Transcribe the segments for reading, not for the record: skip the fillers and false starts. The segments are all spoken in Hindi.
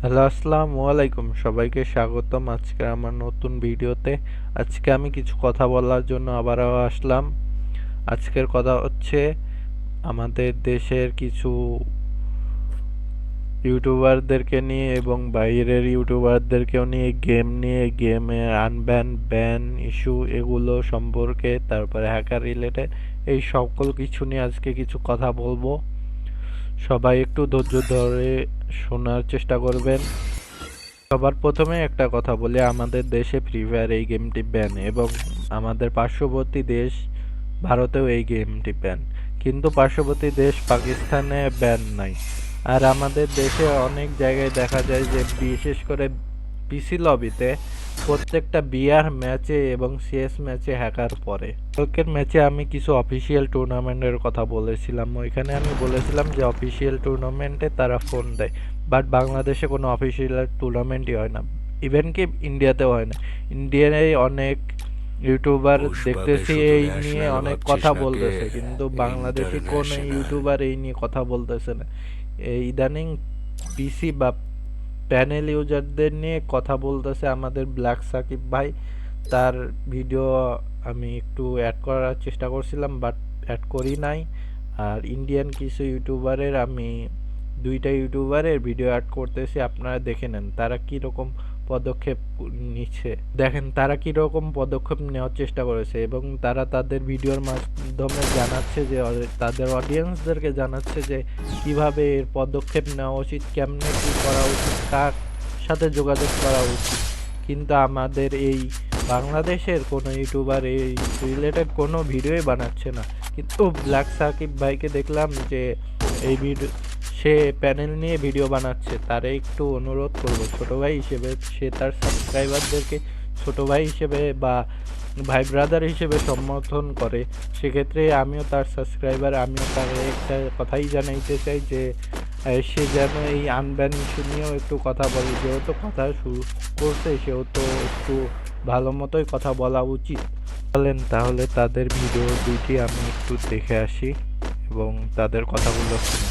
হ্যালো, আসসালামু আলাইকুম। সবাইকে স্বাগতম আজকে আমার নতুন ভিডিওতে। আজকে আমি কিছু কথা বলার জন্য আবারও আসলাম। আজকের কথা হচ্ছে আমাদের দেশের কিছু ইউটিউবারদেরকে নিয়ে এবং বাইরের ইউটিউবারদেরকেও নিয়ে গেমের আনব্যান ব্যান ইস্যু এগুলো সম্পর্কে, তারপরে হ্যাকার রিলেটেড এই সকল কিছু নিয়ে আজকে কিছু কথা বলবো। সবাই একটু ধৈর্য ধরে শোনার চেষ্টা করবেন। সবার প্রথমে একটা কথা বলি, আমাদের দেশে ফ্রি ফায়ার এই গেমটি ব্যান এবং আমাদের পার্শ্ববর্তী দেশ ভারতেও এই গেমটি ব্যান, কিন্তু পার্শ্ববর্তী দেশ পাকিস্তানে ব্যান নাই। আর আমাদের দেশে অনেক জায়গায় দেখা যায় যে বিশেষ করে পিসি লবিতে প্রত্যেকটা বিআর ম্যাচে এবং সিএস ম্যাচে হ্যাকার পড়ে। কালকের ম্যাচে আমি কিছু অফিসিয়াল টুর্নামেন্টের কথা বলেছিলাম, ওইখানে আমি বলেছিলাম যে অফিসিয়াল টুর্নামেন্টে তারা ফোন দেয়, বাট বাংলাদেশে কোনো অফিসিয়াল টুর্নামেন্টই হয় না, ইভেন কি ইন্ডিয়াতেও হয় না। ইন্ডিয়ায় অনেক ইউটিউবার দেখতেছি এই নিয়ে অনেক কথা বলতেছে, কিন্তু বাংলাদেশি কোনো ইউটিউবার এই নিয়ে কথা বলতেছে না। এই ইদানিং পিসি বা প্যানেল ইউজারদের নিয়ে কথা বলতেছে আমাদের ব্ল্যাক সাকিব ভাই। তার ভিডিও আমি একটু অ্যাড করার চেষ্টা করছিলাম, বাট অ্যাড করি নাই। আর ইন্ডিয়ান কিছু ইউটিউবারের আমি দুইটা ইউটিউবারের ভিডিও অ্যাড করতেছি, আপনারা দেখে নেন তারা কীরকম পদক্ষেপ নিচ্ছে। দেখেন তারা কীরকম পদক্ষেপ নেওয়ার চেষ্টা করেছে এবং তারা তাদের ভিডিওর মাধ্যমে জানাচ্ছে যে তাদের অডিয়েন্সদেরকে জানাচ্ছে যে কিভাবে এর পদক্ষেপ নেওয়া উচিত, কেমনে কী করা উচিত, কার সাথে যোগাযোগ করা উচিত। কিন্তু আমাদের এই বাংলাদেশের কোনো ইউটিউবার এই রিলেটেড কোনো ভিডিওই বানাচ্ছে না। কিন্তু ব্ল্যাক সাকিব ভাইকে দেখলাম যে এই ভিডিও সে প্যানেল নিয়ে ভিডিও বানাচ্ছে। তারে একটু অনুরোধ করবো ছোটো ভাই হিসেবে, সে তার সাবস্ক্রাইবারদেরকে ছোটো ভাই হিসেবে বা ভাই ব্রাদার হিসেবে সমর্থন করে, সেক্ষেত্রে আমিও তার সাবস্ক্রাইবার, আমিও তার একটা কথাই জানাইতে চাই যে সে যেন এই আনব্যান ইস্যু নিয়েও একটু কথা বলে। যেহেতু কথা শুরু করছে সেহেতু একটু ভালো মতোই কথা বলা উচিত। বলেন তাহলে তাদের ভিডিও দুইটি আমি একটু দেখে আসি এবং তাদের কথাগুলো শুনি।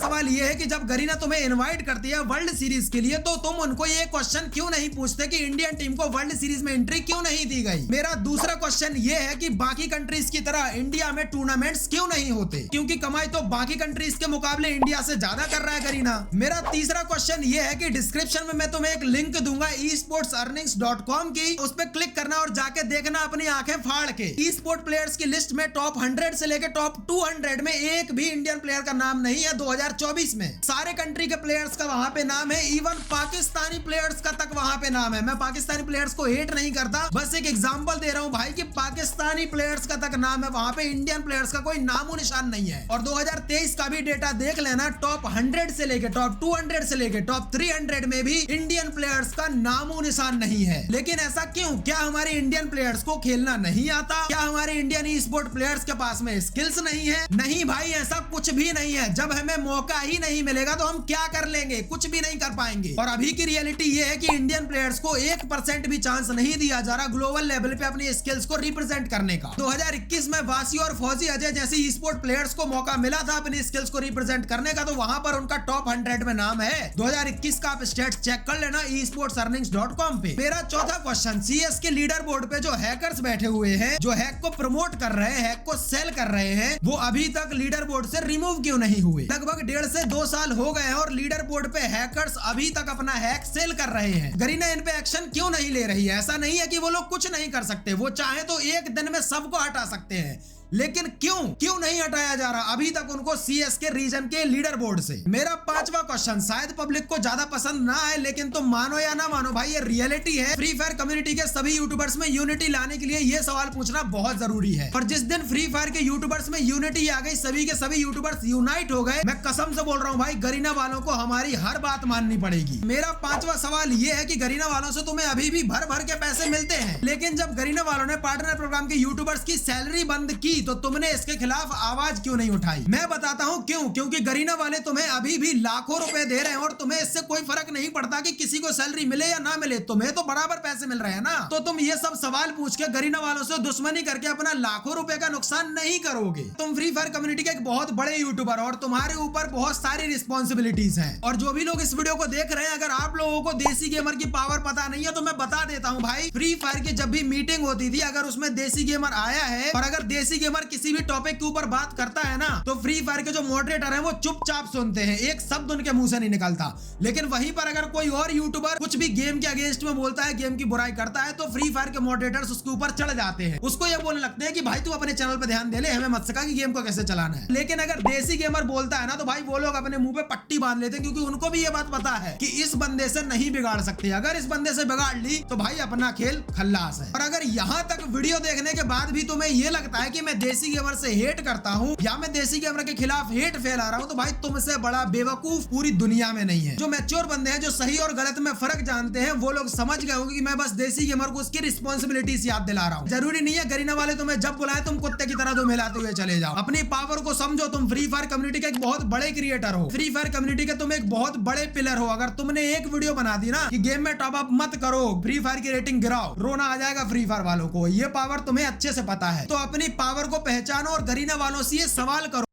सवाल ये है कि जब गरीना तुम्हें इनवाइट करती है वर्ल्ड सीरीज के लिए तो तुम उनको ये क्वेश्चन क्यों नहीं पूछते कि इंडियन टीम को वर्ल्ड सीरीज में एंट्री क्यों नहीं दी गई। मेरा दूसरा क्वेश्चन ये है कि बाकी कंट्रीज की तरह इंडिया में टूर्नामेंट्स क्यों नहीं होते, क्योंकि कमाई तो बाकी कंट्रीज के मुकाबले इंडिया से ज्यादा कर रहा है गरीना। मेरा तीसरा क्वेश्चन ये है कि डिस्क्रिप्शन में मैं तुम्हें एक लिंक दूंगा esportsearnings.com की, उस पर क्लिक करना और जाके देखना अपनी आंखें फाड़ के। ई स्पोर्ट प्लेयर्स की लिस्ट में टॉप 100 से लेकर टॉप 200 में एक भी इंडियन प्लेयर का नाम नहीं है। 2024 में सारे कंट्री के प्लेयर्स का वहां पे नाम है, इवन पाकिस्तानी प्लेयर्स का तक वहां पे नाम है। मैं पाकिस्तानी प्लेयर्स को हेट नहीं करता, बस एक एग्जांपल दे रहा हूं भाई कि पाकिस्तानी प्लेयर्स का तक नाम है वहां पे, इंडियन प्लेयर्स का कोई नामो निशान नहीं है। और 2023 का भी डेटा देख लेना, टॉप 100 से लेकर टॉप 200 से लेकर टॉप 300 में भी इंडियन प्लेयर्स का नामो निशान नहीं है। लेकिन ऐसा क्यों? क्या हमारे इंडियन प्लेयर्स को खेलना नहीं आता? क्या हमारे इंडियन ई स्पोर्ट प्लेयर्स के पास में स्किल्स नहीं है? नहीं भाई, ऐसा कुछ भी नहीं है। जब हमें मौका ही नहीं मिलेगा तो हम क्या कर लेंगे? कुछ भी नहीं कर पाएंगे। और अभी की रियलिटी ये है कि इंडियन प्लेयर्स को 1% भी चांस नहीं दिया जा रहा ग्लोबल लेवल पे अपनी स्किल्स को रिप्रेजेंट करने का। 2021 में वासी और फौजी अजय जैसे ई स्पोर्ट प्लेयर्स को मौका मिला था अपनी स्किल्स को रिप्रेजेंट करने का, तो वहां पर उनका टॉप 100 में नाम है। 2021 का आप स्टेट्स चेक कर लेना esportsearnings.com पे। मेरा चौथा क्वेश्चन, सीएस के लीडर बोर्ड पे जो हैकर्स बैठे हुए हैं, जो हैक को प्रमोट कर रहे हैं, हैक को सेल कर रहे हैं, वो अभी तक लीडर बोर्ड से रिमूव क्यों नहीं हुए? लगभग 1.5 से 2 साल हो गए हैं और लीडर बोर्ड पे हैकर्स अभी तक अपना हैक सेल कर रहे हैं। गरीना इन पे एक्शन क्यों नहीं ले रही है? ऐसा नहीं है कि वो लोग कुछ नहीं कर सकते, वो चाहे तो एक दिन में सबको हटा सकते हैं, लेकिन क्यों नहीं हटाया जा रहा अभी तक उनको सीएस के रीजन के लीडर बोर्ड से? मेरा पांचवा क्वेश्चन शायद पब्लिक को ज्यादा पसंद ना आए, लेकिन तुम मानो या ना मानो भाई ये रियलिटी है। फ्री फायर कम्युनिटी के सभी यूट्यूबर्स में यूनिटी लाने के लिए ये सवाल पूछना बहुत जरूरी है। और जिस दिन फ्री फायर के यूट्यूबर्स में यूनिटी आ गई, सभी के सभी यूट्यूबर्स यूनाइट हो गए, मैं कसम से बोल रहा हूँ भाई, गरीना वालों को हमारी हर बात माननी पड़ेगी। मेरा पांचवा सवाल ये है कि गरीना वालों से तुम्हें अभी भी भर भर के पैसे मिलते हैं, लेकिन जब गरीना वालों ने पार्टनर प्रोग्राम के यूट्यूबर्स की सैलरी बंद की थी तो तुमने इसके खिलाफ आवाज क्यों नहीं उठाई? मैं बताता हूँ क्यों। क्योंकि गरीना वाले तुम्हें अभी भी लाखों रुपए दे रहे हैं और तुम्हें इससे कोई फर्क नहीं पड़ता कि किसी को सैलरी मिले या ना मिले, तुम्हें तो बराबर पैसे मिल रहे हैं ना। तो तुम ये सब सवाल पूछ के गरीना वालों से दुश्मनी करके अपना लाखों रुपए का नुकसान नहीं करोगे। तुम फ्री फायर कम्युनिटी के एक बहुत बड़े यूट्यूबर और तुम्हारे ऊपर बहुत सारी रिस्पॉन्सिबिलिटीज हैं। और जो भी लोग इस वीडियो को देख रहे हैं, अगर आप लोगों को देसी गेमर की पावर पता नहीं है तो मैं बता देता हूँ भाई। फ्री फायर की जब भी मीटिंग होती थी, अगर उसमें देसी गेमर आया है और अगर देसी गेमर किसी भी टॉपिक के ऊपर बात करता है ना, तो फ्री फायर के जो मॉडरेटर है वो चुपचाप सुनते हैं, एक शब्द उनके मुंह से नहीं निकलता। लेकिन वहीं पर अगर कोई और यूट्यूबर कुछ भी गेम के अगेंस्ट में बोलता है, गेम की बुराई करता है, तो फ्री फायर के मॉडरेटर्स उसके ऊपर चढ़ जाते हैं, उसको ये बोलने लगते हैं कि भाई तू अपने चैनल पे ध्यान दे ले, हमें मत सिखा कि गेम को कैसे चलाना है। लेकिन अगर देसी गेमर बोलता है ना, तो भाई वो लोग अपने मुंह पे पट्टी बांध लेते हैं, क्योंकि उनको भी ये बात पता है कि इस बंदे से नहीं बिगाड़ सकते। अगर इस बंदे से बिगाड़ ली तो भाई अपना खेल खल्लास है। और अगर यहाँ तक वीडियो देखने के बाद भी तुम्हें ये लगता है कि मैं देसी गेमर से हेट करता हूँ या मैं देसी गेमर के खिलाफ हेट फैला रहा हूँ, तो भाई तुमसे बड़ा बेवकूफ पूरी दुनिया में नहीं है। जो मैच्योर बंदे हैं, जो सही और गलत में फर्क जानते हैं, वो लोग समझ गए होंगे कि मैं बस देसी गेमर को उसकी रिस्पॉन्सिबिलिटीज याद दिला रहा हूँ। जरूरी नहीं है गरीना वाले तुम्हें जब बुलाए तुम कुत्ते की तरह दो हिलाते हुए चले जाओ। अपनी पावर को समझो। तुम फ्री फायर कम्युनिटी के एक बहुत बड़े क्रिएटर हो, फ्री फायर कम्युनिटी के तुम एक बहुत बड़े पिलर हो। अगर तुमने एक वीडियो बना दी ना कि गेम में टॉप अप मत करो, फ्री फायर की रेटिंग गिराओ, रोना आ जाएगा फ्री फायर वालों को। ये पावर तुम्हें अच्छे से पता है, तो अपनी पावर को पहचानो और गरीना वालों से ये सवाल करो।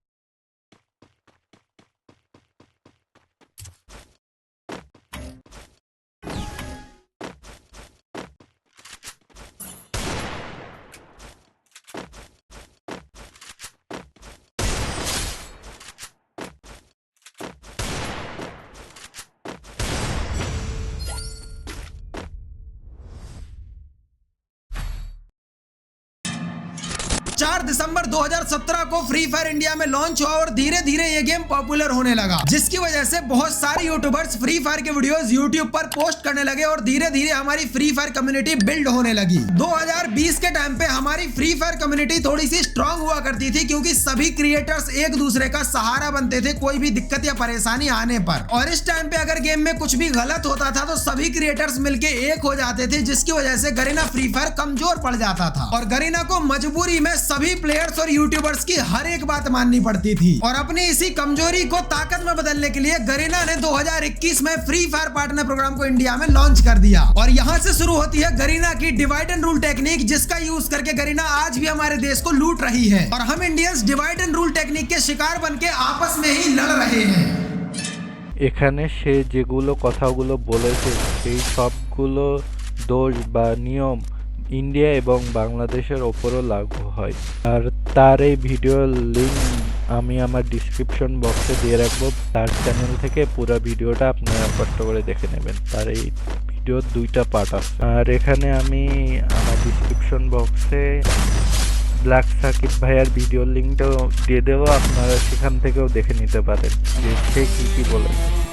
4 दिसंबर 2017 को फ्री फायर इंडिया में लॉन्च हुआ और धीरे धीरे ये गेम पॉपुलर होने लगा, जिसकी वजह से बहुत सारे यूट्यूबर्स फ्री फायर के वीडियोस यूट्यूब पर पोस्ट करने लगे और धीरे धीरे हमारी फ्री फायर कम्युनिटी बिल्ड होने लगी। 2020 के टाइम पे हमारी फ्री फायर कम्युनिटी थोड़ी सी स्ट्रांग हुआ करती थी, क्योंकि सभी क्रिएटर्स एक दूसरे का सहारा बनते थे कोई भी दिक्कत या परेशानी आने पर। और इस टाइम पे अगर गेम में कुछ भी गलत होता था तो सभी क्रिएटर्स मिलके एक हो जाते थे, जिसकी वजह से गरीना फ्री फायर कमजोर पड़ जाता था और गरीना को मजबूरी में सभी प्लेयर्स और यूट्यूबर्स की हर एक बात माननी पड़ती थी। और अपनी इसी कमजोरी को ताकत में बदलने के लिए गरीना ने 2021 में फ्री फायर पार्टनर प्रोग्राम को इंडिया में लॉन्च कर दिया। और यहाँ से शुरू होती है गरीना की डिवाइड एंड रूल टेक्निक, जिसका यूज करके गरीना आज भी हमारे देश को लूट रही है और हम Indians divide and rule technique के शिकार बनके आपस में ही लड़ रहे हैं। এখানে সে যেগুলো কথাগুলো বলেছে সেই সবগুলো দোষ বা নিয়ম ইন্ডিয়া এবং বাংলাদেশের ওপরও লাগু হয়। আর তার এই ভিডিওর লিঙ্ক আমি আমার ডিসক্রিপশন বক্সে দিয়ে রাখবো। তার চ্যানেল থেকে পুরো ভিডিওটা আপনারা কষ্ট করে দেখে নেবেন। তার এই ভিডিওর 2টা পার্ট আছে। আর এখানে আমি আমার ডিসক্রিপশন বক্সে ব্ল্যাক সাকিব ভাইয়ার ভিডিওর লিঙ্কটাও দিয়ে দেবো, আপনারা সেখান থেকেও দেখে নিতে পারেন যে সে কী কী বলেছে।